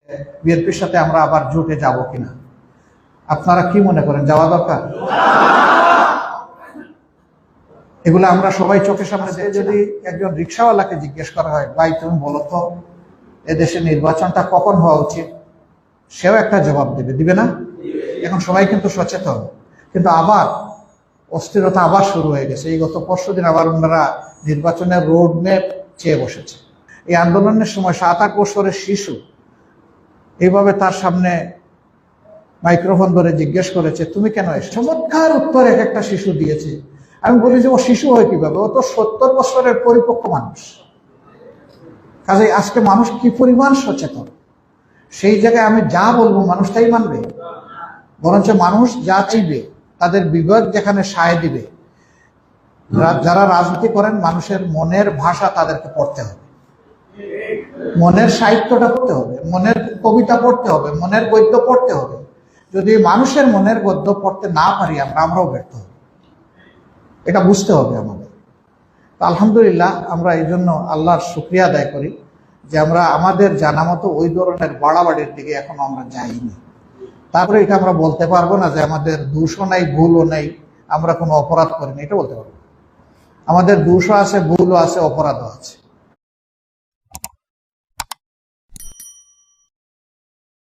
বিএনপির সাথে আমরা আবার জোটে যাব কিনা, আপনারা কি মনে করেন যাওয়া দরকার? এগুলো আমরা সবাই চোখের সামনে দেখে। যদি একজন রিক্সাওয়ালাকে জিজ্ঞেস করা হয়, ভাই তুমি বলো তো এদেশে নির্বাচনটা কখন হওয়া উচিত, সেও একটা জবাব দিবে না? এখন সবাই কিন্তু সচেতন, কিন্তু আবার অস্থিরতা আবার শুরু হয়ে গেছে। এই গত পরশুদিন আবার ওনারা নির্বাচনের রোড ম্যাপ চেয়ে বসেছে। এই আন্দোলনের সময় 7-8 বছরের শিশু এইভাবে তার সামনে মাইক্রোফোন ধরে জিজ্ঞেস করেছে তুমি কেন এসেছো? চমৎকার উত্তর এক একটা শিশু দিয়েছে। আমি বলি যে ও শিশু হয় কিভাবে, ও তো 70 বছরের পরিপক্ক মানুষ। কাজে আজকে মানুষ কি পরিমাণ সচেতন, সেই জায়গায় আমি যা বলবো মানুষ তাই মানবে, বরঞ্চ মানুষ যা চাইবে তাদের বিবেক যেখানে সায় দিবে। যারা রাজনীতি করেন মানুষের মনের ভাষা তাদেরকে পড়তে হবে, মনের সাহিত্যটা পড়তে হবে, মনের কবিতা পড়তে হবে, মনের গদ্য পড়তে হবে। যদি মানুষের মনের গদ্য পড়তে না পারি আমরাও ব্যর্থ হব, এটা বুঝতে হবে আমাদের। আলহামদুলিল্লাহ আমরা এই জন্য আল্লাহর শুকরিয়া আদায় করি যে আমরা আমাদের জানা মতো ওই ধরনের বাড়াবাড়ির দিকে এখনো আমরা যাইনি। তারপরে এটা আমরা বলতে পারবো না যে আমাদের দোষও নাই, ভুলও নাই, আমরা কোনো অপরাধ করিনি, এটা বলতে পারবো। আমাদের দোষও আছে, ভুলও আছে, অপরাধও আছে।